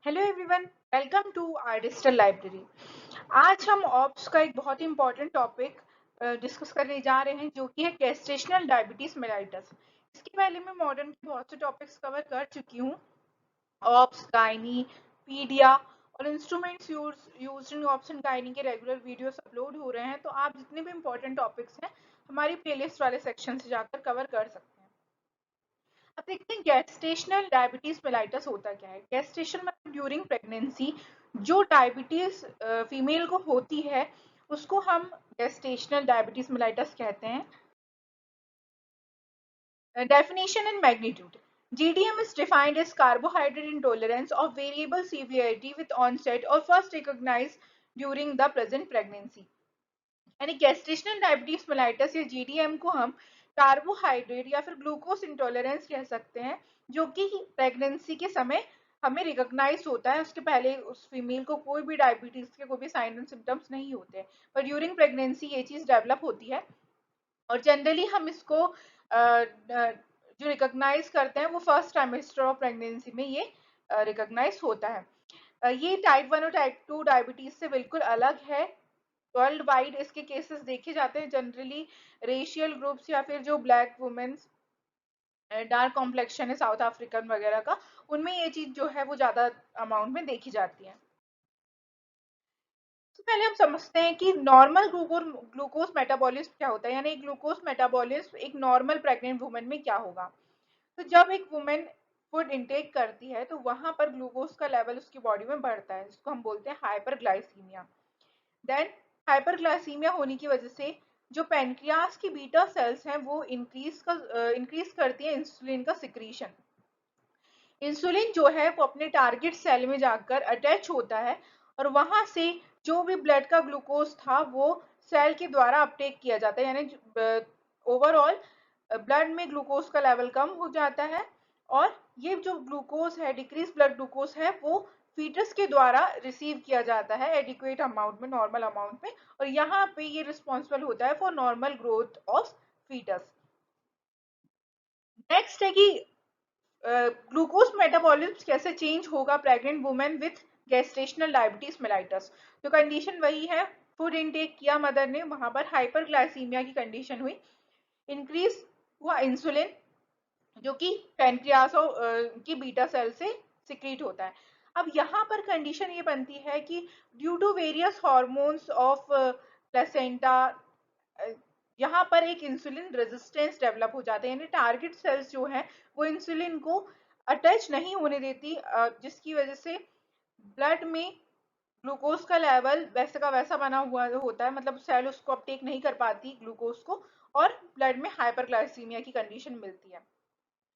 Hello everyone, welcome to our digital library. आज हम ops का एक बहुत ही इंपॉर्टेंट टॉपिक डिस्कस करने जा रहे हैं जो कि है गेस्टेशनल डायबिटीज मेलाइटस। इसके पहले मैं मॉडर्न के बहुत से टॉपिक्स कवर कर चुकी हूँ। ऑप्स, गायनी, पीडिया और instruments used in ops and gynae के रेगुलर वीडियोस अपलोड हो रहे हैं, तो आप जितने भी इंपॉर्टेंट टॉपिक्स हैं हमारी प्लेलिस्ट वाले सेक्शन से जाकर कवर कर सकते हैं। अब देखते हैं गेस्टेशनल डायबिटीज मेलाइटस होता क्या है। गेस्टेशन मतलब ड्यूरिंग प्रेगनेंसी जो डायबिटीज फीमेल को होती है उसको हम गेस्टेशनल डायबिटीज मेलाइटस कहते हैं। Definition and magnitude. GDM is defined as carbohydrate intolerance of variable severity with onset or first recognized during the present pregnancy. यानी गेस्टेशनल डायबिटीज मेलाइटस या जीडीएम को हम कार्बोहाइड्रेट या फिर ग्लूकोज इंटॉलरेंस कह सकते हैं, जो कि प्रेगनेंसी के समय हमें रिकॉग्नाइज होता है। उसके पहले उस फीमेल को कोई भी डायबिटीज के कोई भी साइन एंड सिम्टम्स नहीं होते, पर ड्यूरिंग प्रेगनेंसी ये चीज डेवलप होती है। और जनरली हम इसको जो रिकॉग्नाइज करते हैं वो फर्स्ट ट्राइमेस्टर ऑफ प्रेगनेंसी में ये रिकॉग्नाइज होता है। ये टाइप 1 और टाइप 2 डायबिटीज से बिल्कुल अलग है। वर्ल्ड वाइड इसके केसेस देखे जाते हैं। जनरली रेशियल ग्रुप्स या फिर जो ब्लैक वुमेन्स, डार्क कॉम्प्लेक्शन है साउथ अफ्रीकन वगैरह का, उनमें ये चीज जो है वो ज्यादा अमाउंट में देखी जाती है। तो पहले हम समझते हैं कि नॉर्मल ग्लूकोज मेटाबॉलिज्म क्या होता है, यानी ग्लूकोज मेटाबॉलिज्म एक नॉर्मल प्रेग्नेंट वुमेन में क्या होगा। तो जब एक वुमेन फूड इंटेक करती है तो वहां पर ग्लूकोज का लेवल उसकी बॉडी में बढ़ता है, जिसको हम बोलते हैं हाइपरग्लाइसीमिया। देन हाइपरग्लाइसीमिया होने की वजह से जो पेनक्रियास की बीटा सेल्स हैं वो इंक्रीज करती है इंसुलिन का सिक्रीशन। इंसुलिन जो है वो अपने टारगेट सेल में जाकर अटैच होता है और वहां से जो भी ब्लड का ग्लूकोज था वो सेल के द्वारा अपटेक किया जाता है, यानी ओवरऑल ब्लड में ग्लूकोज का लेवल कम हो जाता है। और ये जो ग्लूकोज है, डिक्रीज ब्लड ग्लूकोज है, वो फीटस के द्वारा रिसीव किया जाता है एडिक्वेट अमाउंट में, नॉर्मल अमाउंट में, और यहाँ पे ये रिस्पॉन्सिबल होता है for normal growth of foetus. Next है कि ग्लूकोज मेटाबॉलिज्म कैसे चेंज होगा pregnant women with gestational diabetes mellitus. तो कंडीशन वही है, फूड इनटेक किया मदर ने, वहां पर हाइपरग्लाइसीमिया की कंडीशन हुई, इंक्रीज हुआ इंसुलिन जो कि पैनक्रियास की बीटा सेल से सिक्रीट होता है। अब यहाँ पर कंडीशन ये बनती है कि due to various hormones of placenta यहाँ पर एक इंसुलिन रेजिस्टेंस डेवलप हो जाता है, यानी टारगेट सेल्स जो है वो इंसुलिन को अटैच नहीं होने देती, जिसकी वजह से ब्लड में ग्लूकोज का लेवल वैसे का वैसा बना हुआ होता है, मतलब सेल उसको अपटेक नहीं कर पाती ग्लूकोज को, और ब्लड में हाइपरग्लाइसीमिया की कंडीशन मिलती है।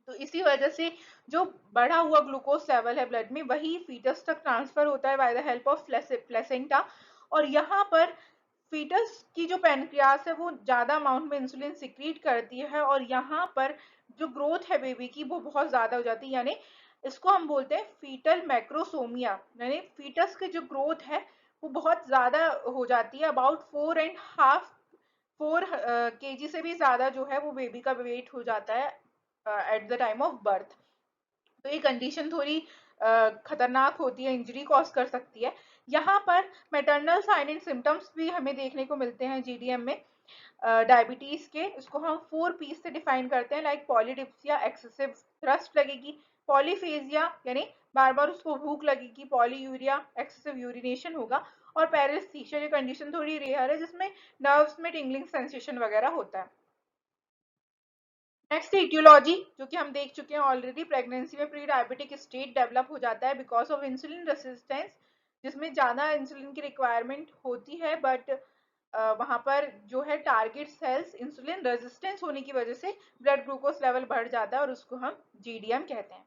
तो इसी वजह से जो बढ़ा हुआ ग्लूकोज लेवल है ब्लड में वही फीटस तक ट्रांसफर होता है by the help of placenta. और यहाँ पर फीटस की जो पैनक्रियास है वो ज्यादा अमाउंट में इंसुलिन सिक्रीट करती है, और यहाँ पर जो ग्रोथ है बेबी की वो बहुत ज्यादा हो जाती है, यानी इसको हम बोलते हैं फीटल मैक्रोसोमिया, यानी फीटस की जो ग्रोथ है वो बहुत ज्यादा हो जाती है। अबाउट 4.5 4 kg से भी ज्यादा जो है वो बेबी का वेट हो जाता है at the time of birth. तो ये कंडीशन थोड़ी खतरनाक होती है, इंजरी कॉज कर सकती है। यहाँ पर मैटरनल साइन एंड सिम्टम्स भी हमें देखने को मिलते हैं जीडीएम में डायबिटीज के। इसको हम 4 पीस से डिफाइन करते हैं, लाइक पॉलीडिप्सिया, एक्सेसिव थ्रस्ट लगेगी, पॉलीफेजिया यानी बार बार उसको भूख लगेगी, पॉलीयूरिया एक्सेसिव यूरिनेशन होगा, और पैरेस्थीसिया ये कंडीशन थोड़ी रेयर है जिसमें नर्व्स में टिंगलिंग सेंसेशन वगैरह होता है। नेक्स्ट इटियोलॉजी, जो कि हम देख चुके हैं ऑलरेडी, प्रेगनेंसी में प्री डायबिटिक स्टेट डेवलप हो जाता है बिकॉज ऑफ इंसुलिन रेसिस्टेंस, जिसमें ज़्यादा इंसुलिन की रिक्वायरमेंट होती है, बट वहाँ पर जो है टारगेट सेल्स इंसुलिन रेजिस्टेंस होने की वजह से ब्लड ग्लूकोज लेवल बढ़ जाता है और उसको हम जीडीएम कहते हैं।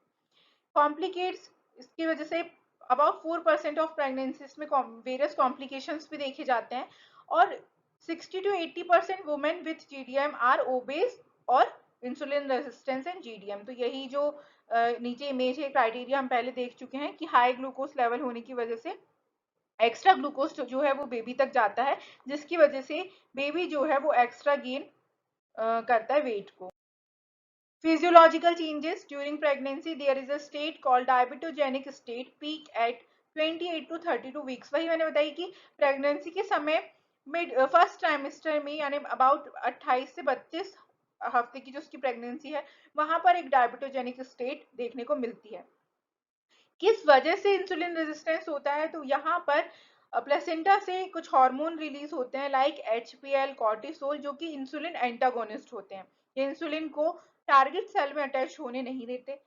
कॉम्प्लिकेट्स, इसकी वजह से अबाउट 4% ऑफ प्रेगनेंसीज में वेरियस कॉम्प्लिकेशंस भी देखे जाते हैं, और 60 to 80% women with GDM are obese और इंसुलिन रेजिस्टेंस एंड जीडीएम। तो यही जो नीचे इमेज है, क्राइटेरिया हम पहले देख चुके हैं कि हाई ग्लूकोज लेवल होने की वजह से एक्स्ट्रा ग्लूकोज जो है वो बेबी तक जाता है, जिसकी वजह से बेबी जो है वो एक्स्ट्रा गेन करता है वेट को। Physiological changes during pregnancy, there is a state called diabetogenic state, peak at 28 to 32 weeks. वही मैंने बताई कि प्रेगनेंसी के समय मिड फर्स्ट ट्राइमेस्टर में यानी अबाउट 28 से 32 हफ्ते की जो उसकी प्रेगनेंसी है वहां पर एक डायबिटोजेनिक स्टेट देखने को मिलती है। किस वजह से इंसुलिन रेजिस्टेंस होता है, तो यहाँ पर प्लेसेंटा से कुछ हार्मोन रिलीज होते हैं लाइक एचपीएल, कॉर्टिसोल, जो कि इंसुलिन एंटागोनिस्ट होते हैं। ये इंसुलिन को टारगेट सेल में अटैच होने नहीं देते,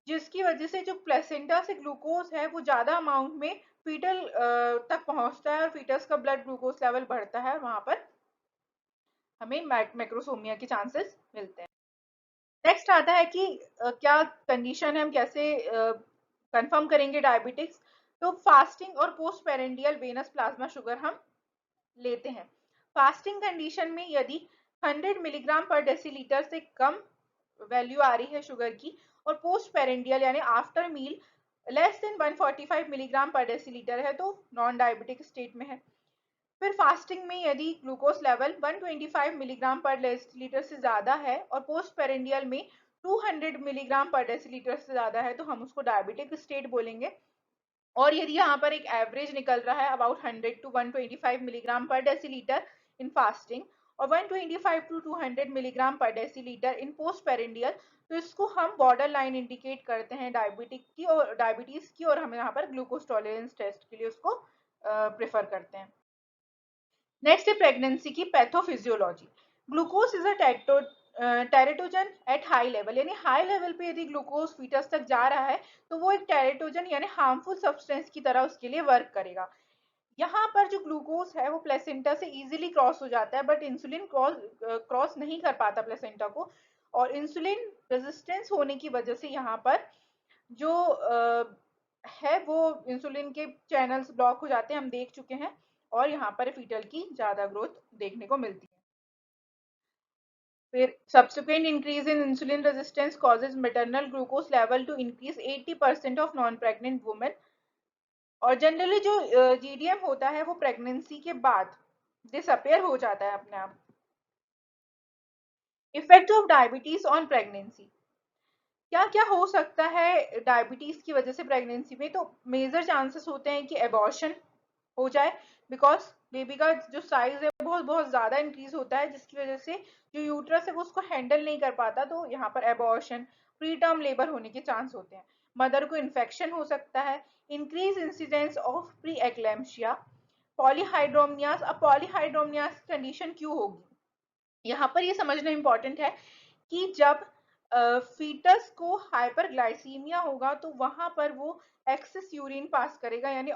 जिसकी वजह से जो प्लेसेंटा से ग्लूकोज है वो ज्यादा अमाउंट में फीटल तक पहुंचता है और फीटस का ब्लड ग्लूकोज लेवल बढ़ता है, वहां पर हमें मैक्रोसोमिया के चांसेस मिलते हैं। नेक्स्ट आता है कि क्या कंडीशन है, हम कैसे कंफर्म करेंगे डायबिटिक्स। तो फास्टिंग और post prandial venous plasma sugar हम लेते हैं। फास्टिंग कंडीशन में यदि 100 मिलीग्राम पर डेसीलीटर से कम वैल्यू आ रही है शुगर की, और पोस्ट पेरेंडियल यानी after meal less than 145 milligram per decilitre है, तो नॉन डायबिटिक स्टेट में है। फिर फास्टिंग में यदि glucose level 125 milligram per decilitre से ज्यादा है और पोस्ट पेरेंडियल में 200 मिलीग्राम पर डेसीलीटर से ज्यादा है, तो हम उसको डायबिटिक स्टेट बोलेंगे। और यदि यहाँ पर एक एवरेज निकल रहा है about 100 to 125 milligram per decilitre in fasting और 125 to 200 milligram per decilitre in post prandial, तो इसको हम बॉर्डर लाइन इंडिकेट करते हैं डायबिटिक की और डायबिटीज की, और हम यहाँ पर ग्लूकोज टॉलरेंस टेस्ट के लिए उसको प्रेफर करते हैं। नेक्स्ट है प्रेगनेंसी की pathophysiology. Glucose is a teratogen at high level, यानी हाई लेवल पे यदि ग्लूकोज फीटस तक जा रहा है तो वो एक टेरेटोजन यानी हार्मफुल सब्सटेंस की तरह उसके लिए वर्क करेगा। यहाँ पर जो ग्लूकोज है वो प्लेसेंटा से इजीली क्रॉस हो जाता है, बट इंसुलिन क्रॉस नहीं कर पाता प्लेसेंटा को, और इंसुलिन रेजिस्टेंस होने की वजह से यहाँ पर जो है वो इंसुलिन के चैनल्स ब्लॉक हो जाते हैं, हम देख चुके हैं, और यहाँ पर फीटल की ज्यादा ग्रोथ देखने को मिलती है। फिर subsequent increase in insulin resistance causes maternal glucose level to increase 80% of non pregnant women. और जनरली जो जीडीएम होता है वो प्रेगनेंसी के बाद डिसअपेयर हो जाता है अपने आप। Effect of diabetes on pregnancy, क्या क्या हो सकता है डायबिटीज की वजह से प्रेगनेंसी में, तो मेजर चांसेस होते हैं कि एबॉर्शन हो जाए, बिकॉज बेबी का जो साइज है बहुत बहुत ज्यादा इंक्रीज होता है, जिसकी वजह से जो यूट्रस है वो उसको हैंडल नहीं कर पाता, तो यहाँ पर एबॉर्शन, प्री टर्म लेबर होने के चांस होते हैं। मदर को इन्फेक्शन हो सकता है, increase incidence of pre eclampsia, polyhydramnios. अब पॉलीहाइड्रोमनियास कंडीशन क्यों होगी, यहाँ पर ये समझना इंपॉर्टेंट है कि जब फीटस को हाइपरग्लाइसीमिया होगा तो वहां पर वो एक्सेस यूरिन पास करेगा, यानी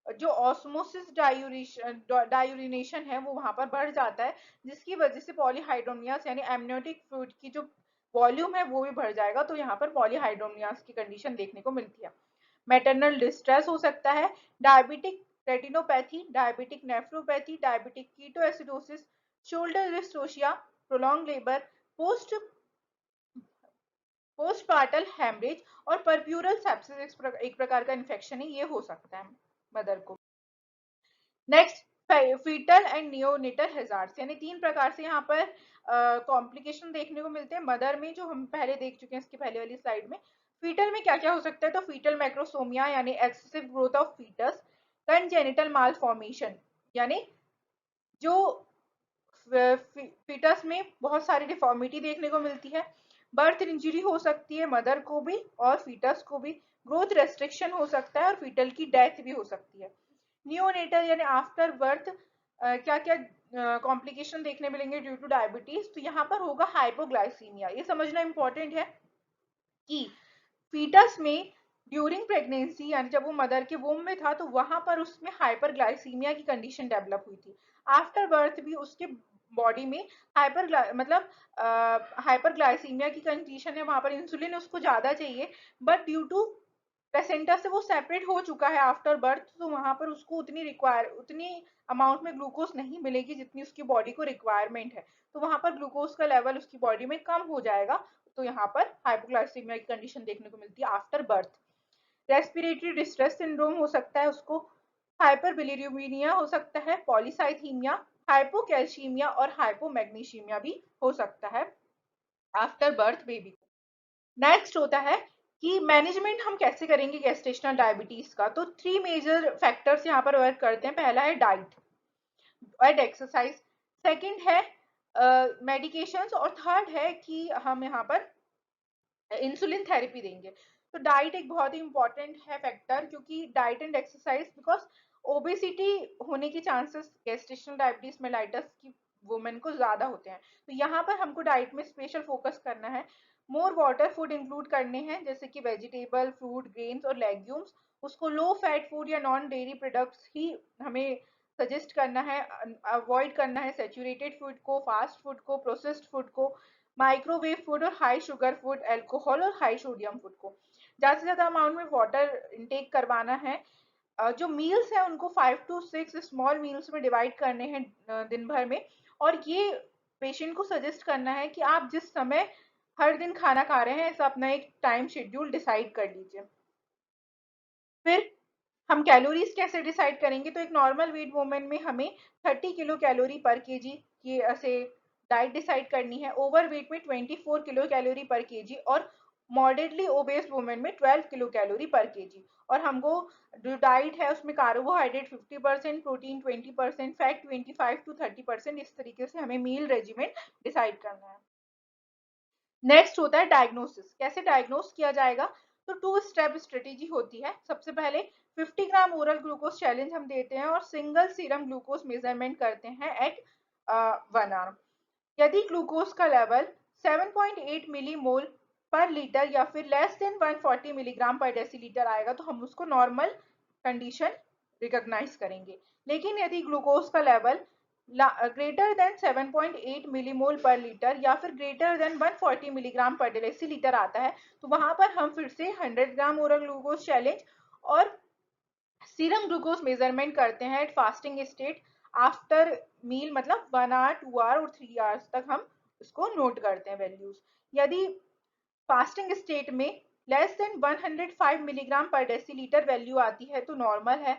जो ऑस्मोसिस डायूरिनेशन है वो वहां पर बढ़ जाता है, जिसकी वजह से पॉलीहाइड्रोमियास यानी एमनियोटिक फ्लूइड की जो वॉल्यूम है वो भी बढ़ जाएगा, तो यहाँ पर पॉलीहाइड्रोमियास की कंडीशन देखने को मिलती है। मैटरनल डिस्ट्रेस हो सकता है, diabetic retinopathy, diabetic nephropathy, diabetic ketoacidosis, shoulder dystocia, prolong labour, post postpartal haemorrhage और परप्यूरल सेप्सिस एक प्रकार का इन्फेक्शन है, ये हो सकता है मदर को। Next foetal and neonatal hazards, यानी तीन प्रकार से यहाँ पर कॉम्प्लिकेशन देखने को मिलते हैं मदर में, जो हम पहले देख चुके हैं इसकी पहले वाली स्लाइड में। फीटल में क्या क्या हो सकता है, तो फीटल मैक्रोसोमिया यानी excessive growth of foetus, congenital malformation यानी जो फीटस में बहुत सारी डिफॉर्मिटी देखने को मिलती है, बर्थ इंजरी हो सकती है मदर को भी और फीटस को भी, ग्रोथ रेस्ट्रिक्शन हो सकता है और फीटल की डेथ भी हो सकती है। नियोनेटल यानी आफ्टर बर्थ क्या क्या कॉम्प्लिकेशन देखने मिलेंगे ड्यू टू डायबिटीज, तो यहाँ पर होगा हाइपोग्लाइसीमिया। ये समझना इंपॉर्टेंट है कि फीटस में ड्यूरिंग प्रेगनेंसी यानी जब वो मदर के वूम में था तो वहां पर उसमें हाइपरग्लाइसीमिया की कंडीशन डेवलप हुई थी। आफ्टर बर्थ भी उसके बॉडी में मतलब हाइपरग्लाइसीमिया की कंडीशन है, वहां पर इंसुलिन उसको ज्यादा चाहिए, बट ड्यू टू प्लेसेंटा से वो सेपरेट हो चुका है आफ्टर बर्थ, तो वहां पर उसको उतनी अमाउंट में ग्लूकोज नहीं मिलेगी जितनी उसकी बॉडी को रिक्वायरमेंट है, तो वहां पर ग्लूकोज का लेवल उसकी बॉडी में कम हो जाएगा, तो यहाँ पर हाइपोग्लाइसीमिया की कंडीशन देखने को मिलती है after birth. Respiratory distress syndrome हो सकता है उसको, हाइपरबिलिरूबिनिया हो सकता है, पॉलीसाइथीमिया, हाइपोकैल्शियमिया और हाइपोमैग्नीशियमिया भी हो सकता है आफ्टर बर्थ बेबी को। नेक्स्ट होता है कि मैनेजमेंट हम कैसे करेंगे गेस्टेशनल डायबिटीज का। तो 3 मेजर फैक्टर्स यहाँ पर वर्क करते हैं। पहला है डाइट एंड एक्सरसाइज, सेकंड है मेडिकेशंस, और थर्ड है कि हम यहाँ पर इंसुलिन थेरेपी देंगे। तो डाइट एक बहुत ही इंपॉर्टेंट है फैक्टर, क्योंकि diet and exercise, because obesity होने के चांसेस गेस्टेशनल डायबिटीज मेलाइटस की वुमेन को ज्यादा होते हैं। तो यहाँ पर हमको डाइट में स्पेशल फोकस करना है। मोर वाटर फूड इंक्लूड करने हैं, जैसे कि वेजिटेबल, फ्रूट, ग्रेन्स और लेग्यूम्स। उसको लो फैट फूड या नॉन डेयरी प्रोडक्ट्स ही हमें सजेस्ट करना है। अवॉइड करना है सेचुरेटेड फूड को, फास्ट फूड को, प्रोसेस्ड फूड को, माइक्रोवेव फूड और हाई शुगर फूड, अल्कोहल और हाई सोडियम फूड को। ज़्यादा से ज़्यादा अमाउंट में वाटर इनटेक करवाना है। जो मील्स हैं उनको 5 to 6 स्मॉल मील्स में डिवाइड करने हैं दिन भर में। और ये पेशेंट को सजेस्ट करना है कि आप जिस समय हर दिन खाना खा रहे हैं, ऐसा अपना एक टाइम शेड्यूल डिसाइड कर लीजिए। फिर हम कैलोरीज कैसे डिसाइड करेंगे। तो एक नॉर्मल वेट वुमेन में हमें 30 किलो कैलोरी पर केजी की ऐसे डाइट डिसाइड करनी है। ओवर वेट में 24 किलो कैलोरी पर केजी, और मॉडरेटली ओबेस वुमेन में 12 किलो कैलोरी पर केजी। और हमको जो डाइट है उसमें कार्बोहाइड्रेट 50%, प्रोटीन 20%, फैट 25 to 30%, इस तरीके से हमें मील रेजिमेंट डिसाइड करना है। नेक्स्ट होता है डायग्नोसिस। कैसे डायग्नोस किया जाएगा। तो 2 स्टेप स्ट्रेटेजी होती है। सबसे पहले 50 ग्राम ओरल ग्लूकोज चैलेंज हम देते हैं और सिंगल सीरम ग्लूकोज मेजरमेंट करते हैं एट 1 आवर। यदि ग्लूकोज का लेवल 7.8 मिलीमोल पर लीटर या फिर less than 140 milligram per decilitre आएगा, तो हम उसको नॉर्मल कंडीशन रिकॉग्नाइज करेंगे। लेकिन यदि ग्लूकोज का level greater than 7.8 millimole per litre या फिर greater than 140 milligram per decilitre आता है, तो वहां पर हम फिर से 100 ग्राम ओरल ग्लूकोज चैलेंज और सीरम ग्लूकोज मेजरमेंट करते हैं at fasting state after meal, मतलब 1 आवर, 2 आवर और 3 आवर्स तक हम इसको नोट करते हैं वैल्यूज। यदि फास्टिंग स्टेट में less than 105 milligram per decilitre value आती है तो नॉर्मल है।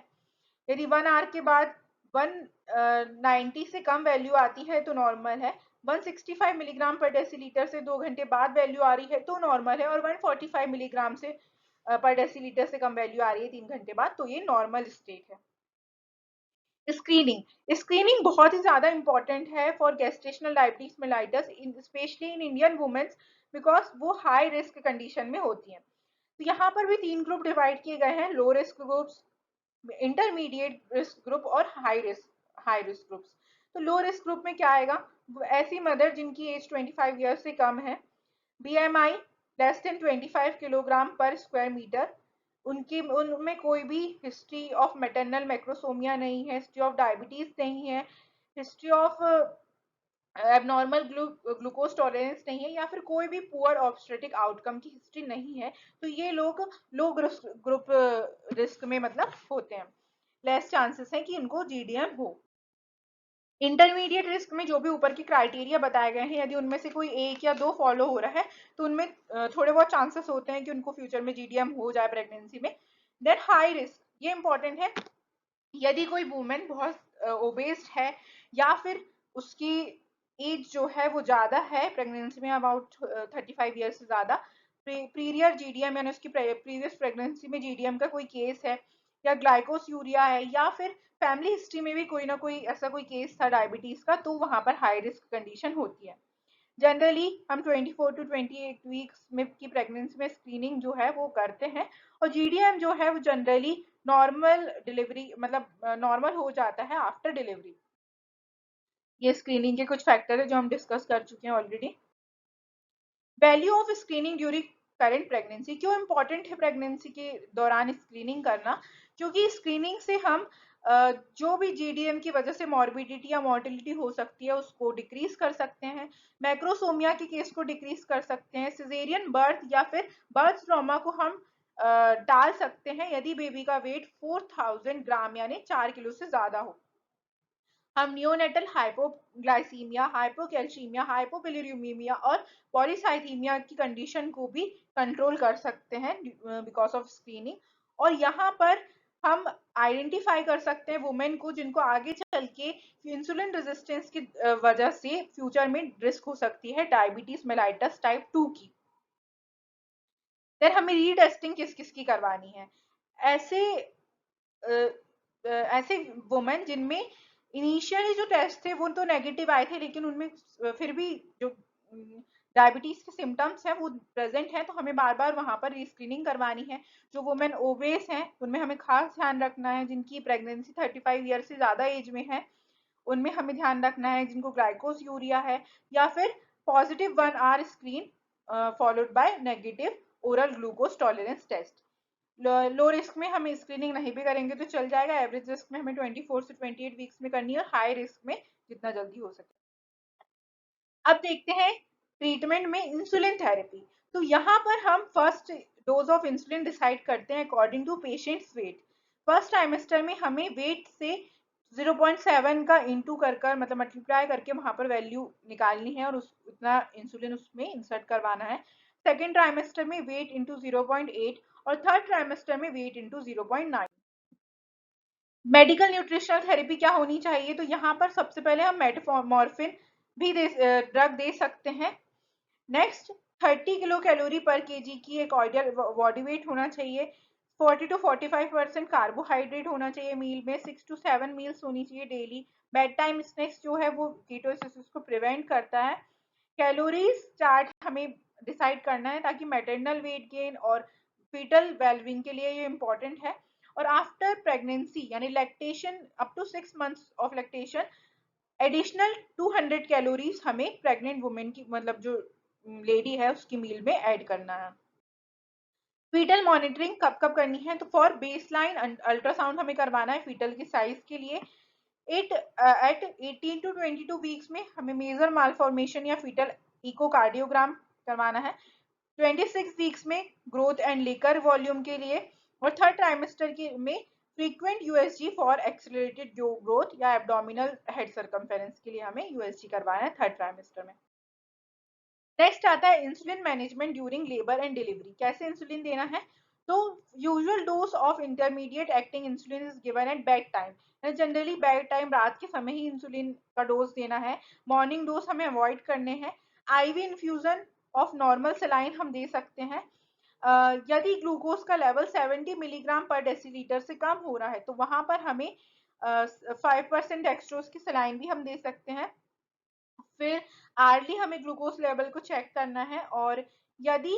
यदि 1 आवर के बाद 190 से कम वैल्यू आती है तो नॉर्मल है। 165 मिलीग्राम पर डेसीलीटर से 2 घंटे बाद वैल्यू आ रही है तो नॉर्मल है। और 145 मिलीग्राम से पर डेसीलीटर से कम वैल्यू आ रही है 3 घंटे बाद, तो ये नॉर्मल स्टेट है। स्क्रीनिंग, स्क्रीनिंग बहुत ही ज्यादा इंपॉर्टेंट है for gestational diabetes mellitus, specially in Indian womens, because वो हाई रिस्क कंडीशन में होती हैं। तो यहाँ पर भी 3 ग्रुप डिवाइड किए गए हैं, low risk groups, intermediate risk group और हाई रिस्क ग्रुप्स। तो लो रिस्क ग्रुप में क्या आएगा। ऐसी मदर जिनकी एज 25 ईयर्स से कम है, बीएमआई लेस देन 25 किलोग्राम पर स्क्वायर मीटर, उनकी उनमें कोई भी हिस्ट्री ऑफ मैटरनल मैक्रोसोमिया नहीं है, हिस्ट्री ऑफ डायबिटीज नहीं है, history of abnormal glucose tolerance नहीं है, या फिर कोई भी पुअर ऑब्स्टेट्रिक आउटकम की हिस्ट्री नहीं है, तो ये लोग लो ग्रुप रिस्क में मतलब होते हैं। लेस चांसेस है कि उनको जीडीएम हो। इंटरमीडिएट रिस्क में जो भी ऊपर की क्राइटेरिया बताए गए हैं, यदि उनमें से कोई एक या दो फॉलो हो रहा है तो उनमें थोड़े बहुत चांसेस होते हैं कि उनको फ्यूचर में जीडीएम हो जाए प्रेगनेंसी में। देन हाई रिस्क, ये इंपॉर्टेंट है। यदि कोई वुमेन बहुत ओबेस्ड है या फिर उसकी एज जो है वो ज्यादा है प्रेगनेंसी में, अबाउट 35 ईयर्स से ज्यादा, प्रीवियर जीडीएम यानी उसकी प्रीवियस प्रेगनेंसी में जीडीएम का कोई केस है, या ग्लाइकोसूरिया है, या फिर फैमिली हिस्ट्री में भी कोई ना कोई ऐसा कोई केस था डायबिटीज का, तो वहां पर हाई रिस्क कंडीशन होती है। जनरली हम 24 to 28 वीक्स में की प्रेगनेंसी में स्क्रीनिंग जो है वो करते हैं। और जीडीएम जो है वो जनरली नॉर्मल डिलीवरी, मतलब नॉर्मल हो जाता है आफ्टर डिलीवरी। ये स्क्रीनिंग के कुछ फैक्टर है जो हम डिस्कस कर चुके हैं already. Value of screening during current pregnancy, क्यों इंपॉर्टेंट है प्रेगनेंसी के दौरान स्क्रीनिंग करना। क्योंकि स्क्रीनिंग से हम जो भी जीडीएम की वजह से मॉर्बिडिटी या मॉर्टिलिटी हो सकती है उसको डिक्रीज कर सकते हैं, मैक्रोसोमिया के केस को डिक्रीज कर सकते हैं, सिजेरियन बर्थ या फिर बर्थ ट्रॉमा को हम टाल सकते हैं यदि बेबी का वेट 4000 ग्राम यानी 4 किलो से ज्यादा हो। हम नियोनेटल हाइपोग्लाइसीमिया, हाइपोकैल्सीमिया, हाइपोपिलुरिमीमिया और पॉलीसाइथीमिया की कंडीशन को भी कंट्रोल कर सकते हैं बिकॉज ऑफ स्क्रीनिंग। और यहाँ पर हम आइडेंटिफाई कर सकते हैं वुमेन को जिनको आगे चल के इंसुलिन रेजिस्टेंस की वजह से फ्यूचर में रिस्क हो सकती है डायबिटीज मेलाइटस टाइप 2 की। देन हमें रीटेस्टिंग किस किस की करवानी है। ऐसे ऐसे वुमेन जिनमें इनिशियली जो टेस्ट थे वो तो नेगेटिव आए थे, लेकिन उनमें फिर भी जो डायबिटीज के सिम्टम्स हैं वो प्रेजेंट हैं, तो हमें बार बार वहां पर रीस्क्रीनिंग करवानी है। जो वुमेन ओबेस हैं उनमें हमें खास ध्यान रखना है, जिनकी प्रेगनेंसी 35 ईयर से ज्यादा एज में है उनमें हमें ध्यान रखना है, जिनको ग्लाइकोस यूरिया है, या फिर positive 1 hour screen followed by negative oral glucose tolerance test. Low risk में हम स्क्रीनिंग नहीं भी करेंगे तो चल जाएगा, एवरेज रिस्क में हमें 24 से 28 वीक्स में करनी है, और हाई रिस्क में जितना जल्दी हो सके। अब देखते हैं ट्रीटमेंट में इंसुलिन थेरेपी। तो यहाँ पर हम first dose of insulin decide करते हैं according to patient's weight. First trimester में हमें वेट से 0.7 का इंटू कर मतलब मल्टीप्लाई करके वहां पर वैल्यू निकालनी है और उस उतना इंसुलिन उसमें इंसर्ट करवाना है। सेकेंड ट्राइमेस्टर में वेट इंटू 0.8 और थर्ड ट्राइमेस्टर में weight into 0.9। Medical nutritional therapy क्या होनी चाहिए, तो यहाँ पर सबसे पहले हम मेटफॉर्मिन भी ड्रग दे सकते हैं। नेक्स्ट 30 किलो कैलोरी पर केजी की एक आइडियल बॉडी वेट होना चाहिए। 40 to 45% कार्बोहाइड्रेट होना चाहिए मील में। 6 to 7 मील्स होनी चाहिए डेली। बेड टाइम स्नैक्स जो है वो कीटोसिस को प्रिवेंट करता है। कैलोरीज चार्ट हमें डिसाइड करना है ताकि मैटरनल वेट गेन और फीटल वेलबिंग के लिए ये इंपॉर्टेंट है। और आफ्टर प्रेगनेंसी यानी lactation up to 6 months of lactation additional 200 calories हमें प्रेग्नेंट वुमेन की मतलब जो लेडी है उसकी मील में ऐड करना है। फीटल मॉनिटरिंग कब कब करनी है, तो फॉर बेसलाइन अल्ट्रासाउंड हमें करवाना है फीटल की साइज के लिए। एट 18 to 22 वीक्स में हमें मेजर मालफॉर्मेशन या फीटल इकोकार्डियोग्राम करवाना है। 26 वीक्स में ग्रोथ एंड लेकर वॉल्यूम के लिए, और थर्ड ट्राइमेस्टर के में frequent USG for accelerated growth या एब्डोमिनल हेड सर्कमफेरेंस के लिए हमें यूएसजी करवाना है थर्ड ट्राइमेस्टर में। नेक्स्ट आता है insulin management during labour and delivery. कैसे इंसुलिन देना है, तो usual dose of intermediate acting insulin is given at bed time. Generally bed time रात के समय ही इंसुलिन का डोज देना है। मॉर्निंग डोज हमें अवॉइड करने हैं। IV infusion of normal saline हम दे सकते हैं। यदि ग्लूकोज का लेवल 70 मिलीग्राम पर डेसीलीटर से कम हो रहा है तो वहां पर हमें 5% एक्स्ट्रोज की सेलाइन भी हम दे सकते हैं। फिर आर्ली हमें ग्लूकोज लेवल को चेक करना है, और यदि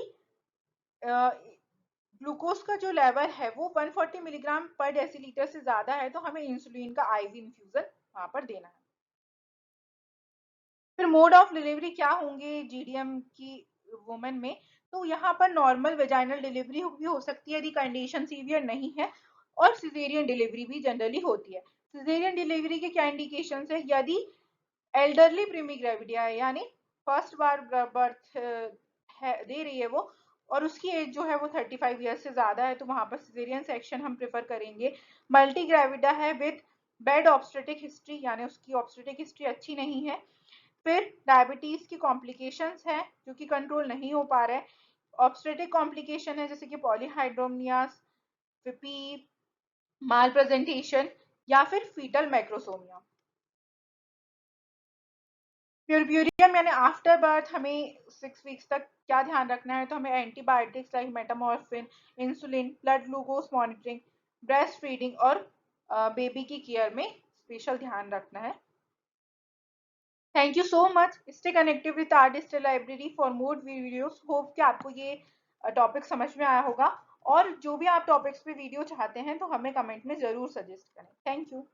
ग्लूकोज का जो लेवल है वो 140 मिलीग्राम पर डेसीलीटर से ज्यादा है तो हमें इंसुलिन का आईवी इन्फ्यूजन वहां पर देना है। फिर मोड ऑफ डिलीवरी क्या होंगे जीडीएम की वुमेन में, तो यहाँ पर नॉर्मल वेजाइनल डिलीवरी भी हो सकती है यदि कंडीशन सीवियर नहीं है, और सिजेरियन डिलीवरी भी जनरली होती है। सिजेरियन डिलीवरी के क्या इंडिकेशन है, यदि एल्डरली प्रीमी ग्रेविडिया है यानी फर्स्ट बार बर्थ है दे रही है वो, और उसकी एज जो है वो 35 ईयर्स से ज्यादा है तो वहां पर सिजेरियन सेक्शन हम प्रेफर करेंगे। मल्टी ग्रेविडा है विद बेड ऑब्स्टेटिक हिस्ट्री यानी उसकी ऑब्स्टेटिक हिस्ट्री अच्छी नहीं है। फिर डायबिटीज की कॉम्प्लिकेशंस है जो कि कंट्रोल नहीं हो पा रहे हैं। ऑब्स्टेटिक कॉम्प्लिकेशन है जैसे कि पॉलीहाइड्रोमियास, फिपी, माल प्रेजेंटेशन, या फिर फीटल मैक्रोसोमिया। प्यूरब्यूरियम यानी आफ्टर बर्थ हमें 6 वीक्स तक क्या ध्यान रखना है, तो हमें antibiotics like metformin, insulin, blood glucose monitoring, breast feeding और बेबी की केयर में स्पेशल ध्यान रखना है। Thank you so much. Stay connected with our digital library for more videos. Hope कि आपको ये टॉपिक समझ में आया होगा, और जो भी आप टॉपिक्स पे वीडियो चाहते हैं तो हमें कमेंट में जरूर सजेस्ट करें। Thank you.